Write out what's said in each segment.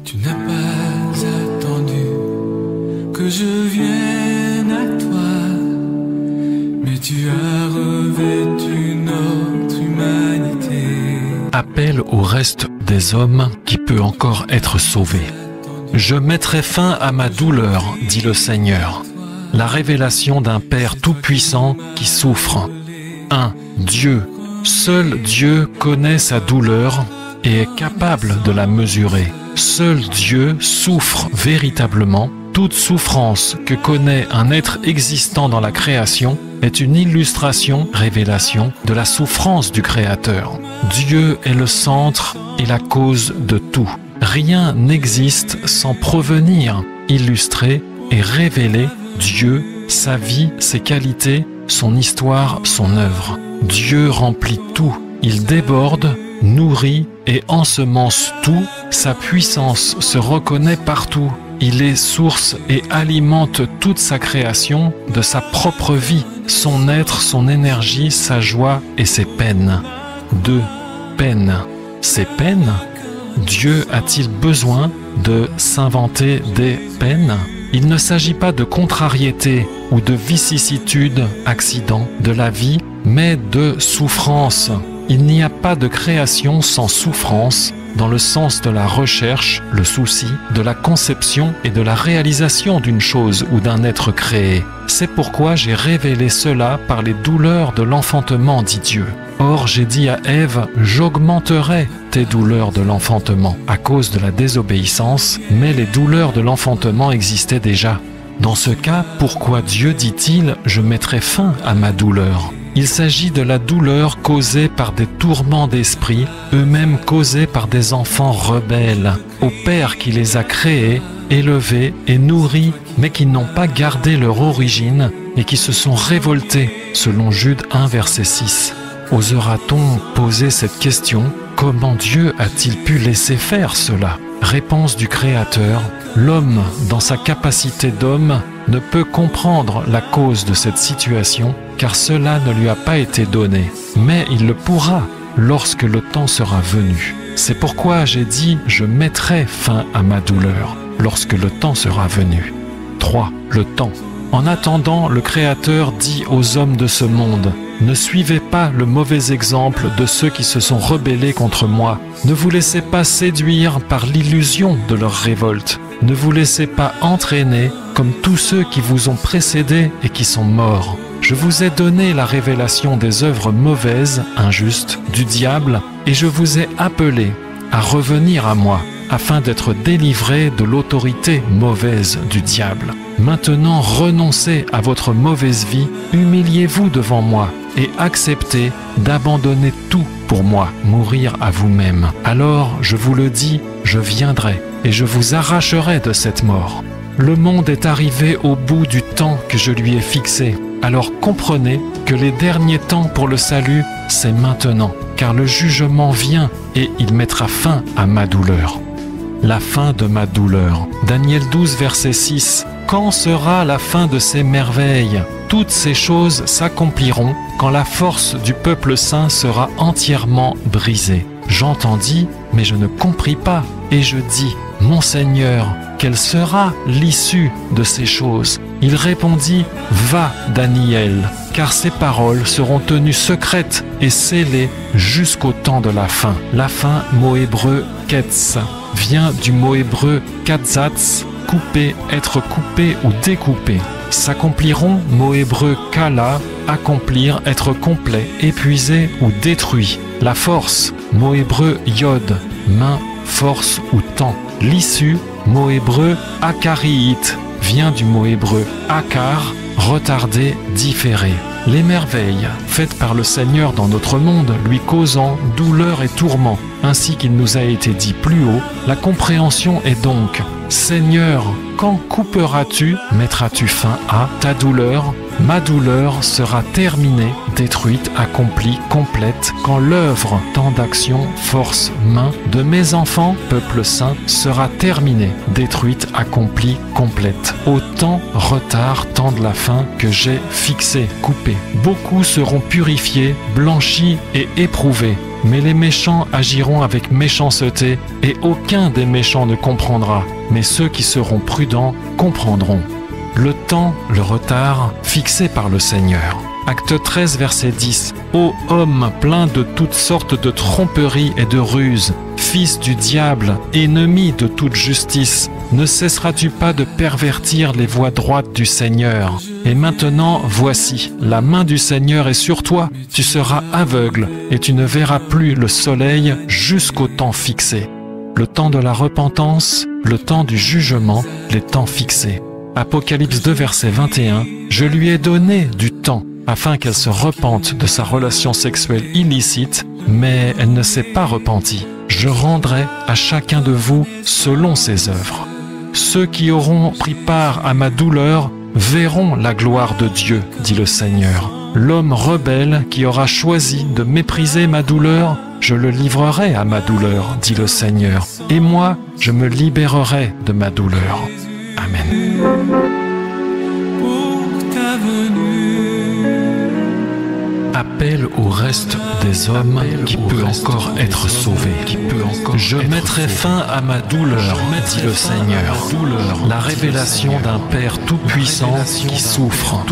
Tu n'as pas attendu que je vienne à toi, mais tu as revêtu notre humanité. Appel au reste des hommes qui peut encore être sauvé. Je mettrai fin à ma douleur, dit le Seigneur. La révélation d'un Père tout-puissant qui souffre. 1. Dieu. Seul Dieu connaît sa douleur et est capable de la mesurer. Seul Dieu souffre véritablement. Toute souffrance que connaît un être existant dans la création est une illustration, révélation de la souffrance du Créateur. Dieu est le centre et la cause de tout. Rien n'existe sans provenir, illustrer et révéler Dieu, sa vie, ses qualités, son histoire, son œuvre. Dieu remplit tout, il déborde, nourrit et ensemence tout, sa puissance se reconnaît partout. Il est source et alimente toute sa création de sa propre vie, son être, son énergie, sa joie et ses peines. 2. Peine. Ces peines? Dieu a-t-il besoin de s'inventer des peines? Il ne s'agit pas de contrariété ou de vicissitude, accident de la vie, mais de souffrance. Il n'y a pas de création sans souffrance, dans le sens de la recherche, le souci, de la conception et de la réalisation d'une chose ou d'un être créé. C'est pourquoi j'ai révélé cela par les douleurs de l'enfantement, dit Dieu. Or, j'ai dit à Ève, j'augmenterai tes douleurs de l'enfantement à cause de la désobéissance, mais les douleurs de l'enfantement existaient déjà. Dans ce cas, pourquoi Dieu dit-il, je mettrai fin à ma douleur? Il s'agit de la douleur causée par des tourments d'esprit, eux-mêmes causés par des enfants rebelles, au Père qui les a créés, élevés et nourris, mais qui n'ont pas gardé leur origine et qui se sont révoltés, selon Jude 1, verset 6. Osera-t-on poser cette question? Comment Dieu a-t-il pu laisser faire cela? Réponse du Créateur, l'homme, dans sa capacité d'homme, ne peut comprendre la cause de cette situation, car cela ne lui a pas été donné. Mais il le pourra lorsque le temps sera venu. C'est pourquoi j'ai dit, je mettrai fin à ma douleur, lorsque le temps sera venu. 3. Le temps. En attendant, le Créateur dit aux hommes de ce monde, ne suivez pas le mauvais exemple de ceux qui se sont rebellés contre moi. Ne vous laissez pas séduire par l'illusion de leur révolte. Ne vous laissez pas entraîner comme tous ceux qui vous ont précédés et qui sont morts. Je vous ai donné la révélation des œuvres mauvaises, injustes, du diable, et je vous ai appelé à revenir à moi, afin d'être délivrés de l'autorité mauvaise du diable. Maintenant, renoncez à votre mauvaise vie, humiliez-vous devant moi, et acceptez d'abandonner tout pour moi, mourir à vous-même. Alors, je vous le dis, je viendrai, et je vous arracherai de cette mort. Le monde est arrivé au bout du temps que je lui ai fixé. Alors comprenez que les derniers temps pour le salut, c'est maintenant, car le jugement vient et il mettra fin à ma douleur. La fin de ma douleur. Daniel 12, verset 6. Quand sera la fin de ces merveilles? Toutes ces choses s'accompliront quand la force du peuple saint sera entièrement brisée. J'entendis, mais je ne compris pas, et je dis, mon Seigneur, quelle sera l'issue de ces choses? Il répondit, va, Daniel, car ces paroles seront tenues secrètes et scellées jusqu'au temps de la fin. La fin, mot hébreu ketz, vient du mot hébreu katzatz, couper, être coupé ou découpé. S'accompliront, mot hébreu kala, accomplir, être complet, épuisé ou détruit. La force, mot hébreu yod, main, force ou temps. L'issue, mot hébreu akariit, vient du mot hébreu akar, retardé, différé. Les merveilles faites par le Seigneur dans notre monde, lui causant douleur et tourment, ainsi qu'il nous a été dit plus haut, la compréhension est donc, Seigneur, quand couperas-tu, mettras-tu fin à ta douleur, Ma douleur sera terminée, détruite, accomplie, complète, quand l'œuvre, temps d'action, force, main, de mes enfants, peuple saint, sera terminée, détruite, accomplie, complète. Au temps, retard, temps de la fin, que j'ai fixé, coupé. Beaucoup seront purifiés, blanchis et éprouvés. Mais les méchants agiront avec méchanceté, et aucun des méchants ne comprendra. Mais ceux qui seront prudents comprendront. Le temps, le retard, fixé par le Seigneur. Acte 13, verset 10. Ô homme plein de toutes sortes de tromperies et de ruses, fils du diable, ennemi de toute justice, ne cesseras-tu pas de pervertir les voies droites du Seigneur? Et maintenant, voici, la main du Seigneur est sur toi, tu seras aveugle, et tu ne verras plus le soleil jusqu'au temps fixé. Le temps de la repentance, le temps du jugement, les temps fixés. Apocalypse 2, verset 21, « Je lui ai donné du temps, afin qu'elle se repente de sa relation sexuelle illicite, mais elle ne s'est pas repentie. Je rendrai à chacun de vous selon ses œuvres. Ceux qui auront pris part à ma douleur verront la gloire de Dieu, dit le Seigneur. L'homme rebelle qui aura choisi de mépriser ma douleur, je le livrerai à ma douleur, dit le Seigneur. Et moi, je me libérerai de ma douleur. Amen. Pour ta venue, Appel au reste des hommes qui peut encore être sauvé. Je mettrai fin à ma douleur, dit le Seigneur. La révélation d'un Père tout-puissant qui souffre.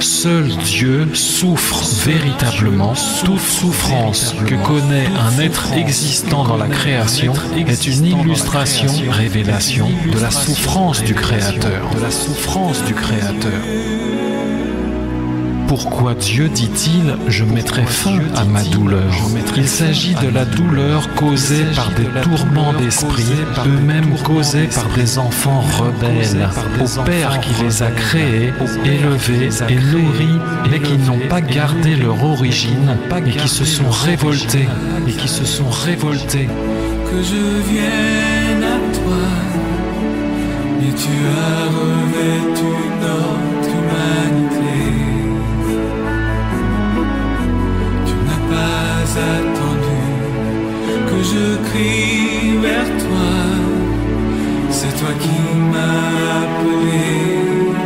Seul Dieu souffre véritablement. Toute souffrance que connaît un être existant dans la création est une illustration, révélation de la souffrance du Créateur. Pourquoi Dieu dit-il « Je mettrai fin à ma douleur » Il s'agit de la douleur causée par des tourments d'esprit, eux-mêmes causés par des enfants rebelles, au Père qui les a créés, élevés et nourris, mais qui n'ont pas gardé leur origine et qui se sont révoltés. que je vienne à toi, et tu as revêtu notre humanité. Tu n'as pas attendu que je crie vers toi, c'est toi qui m'as appelé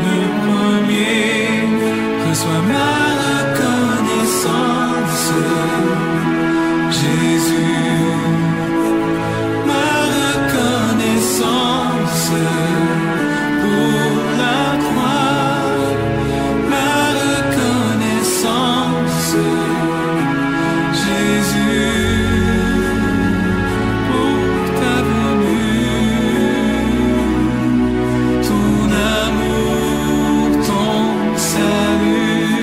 le premier. Reçois ma reconnaissance, Jésus. Pour la croix, ma reconnaissance, Jésus, pour ta venue, ton amour, ton salut.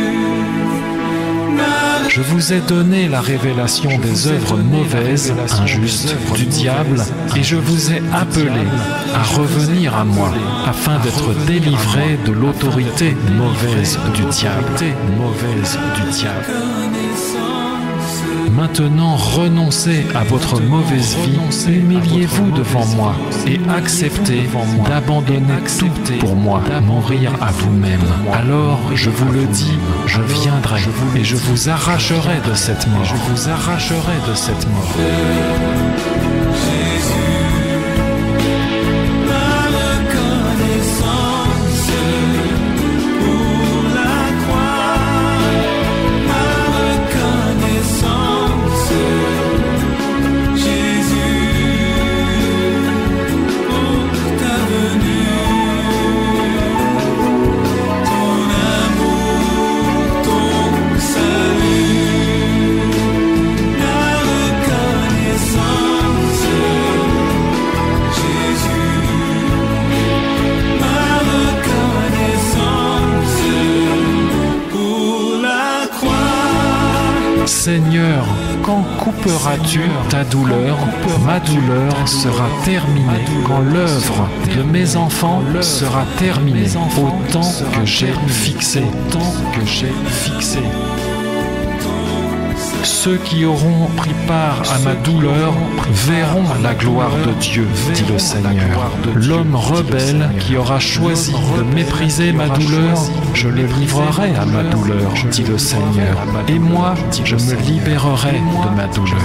Je vous ai donné la révélation des œuvres mauvaises, injustes, du diable, et je vous ai appelé à revenir à moi, afin d'être délivré de l'autorité mauvaise du diable. Maintenant, renoncez à votre mauvaise vie, humiliez-vous devant moi et acceptez d'abandonner tout pour moi, mourir à vous-même. Alors, je vous le dis, je viendrai et je vous arracherai de cette mort. Seigneur, quand couperas-tu ta douleur? Ma douleur sera terminée quand l'œuvre de mes enfants sera terminée au temps que j'ai fixé. Ceux qui auront pris part à ma douleur verront la gloire de Dieu, dit le Seigneur. L'homme rebelle qui aura choisi de mépriser ma douleur, je le livrerai à ma douleur, dit le Seigneur. Et moi, je me libérerai de ma douleur.